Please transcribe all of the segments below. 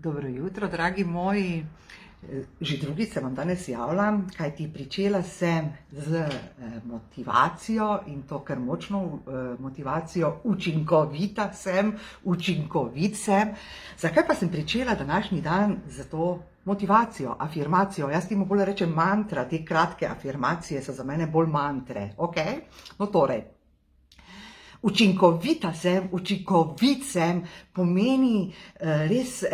Dobro jutro, dragi moji. Že drugič se vam danes javljam, kajti pričela sem z motivacijo in to kar močno motivacijo, učinkovit sem. Zakaj pa sem pričela današnji dan z to motivacijo, afirmacijo? Jaz temu bolj rečem mantra, te kratke afirmacije so za mene bolj mantre, ok? No torej, učinkovit sem, pomeni res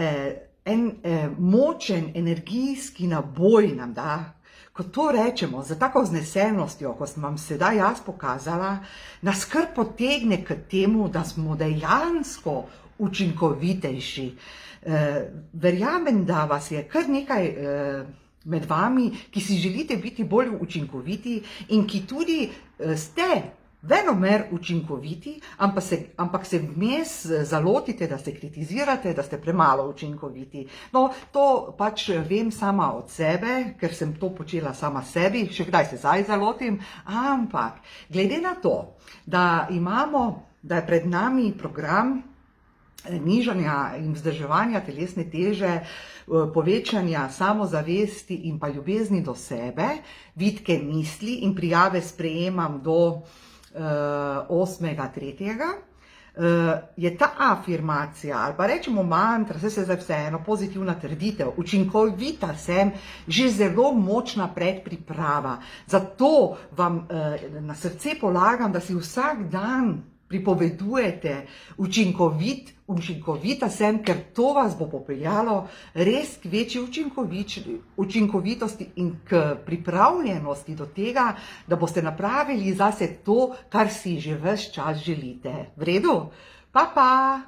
en močen energijski naboj nam da. Ko to rečemo z tako vznesenostjo, kot sem vam sedaj jaz pokazala, nas kar potegne k temu, da smo dejansko učinkovitejši. Verjamem, da vas je kar nekaj med vami, ki si želite biti bolj učinkoviti in ki tudi ste venomer učinkoviti, ampak se vmes zalotite, da se kritizirate, da ste premalo učinkoviti. No, to pač vem sama od sebe, ker sem to počela sama sebi, še kdaj se zdaj zalotim, ampak glede na to, da je pred nami program nižanja in vzdrževanja telesne teže, povečanja samozavesti in pa ljubezni do sebe, vitke misli in prijave sprejemam do 8.3. Je ta afirmacija, ali pa rečemo mantra, se zdaj vseeno, pozitivna trditev, učinkovita sem, že zelo močna predpriprava. Zato vam na srce polagam, da si vsak dan pripovedujete učinkovita sem, ker to vas bo popeljalo res k večji učinkovitosti in k pripravljenosti do tega, da boste napravili zase to, kar si že ves čas želite. V redu? Pa!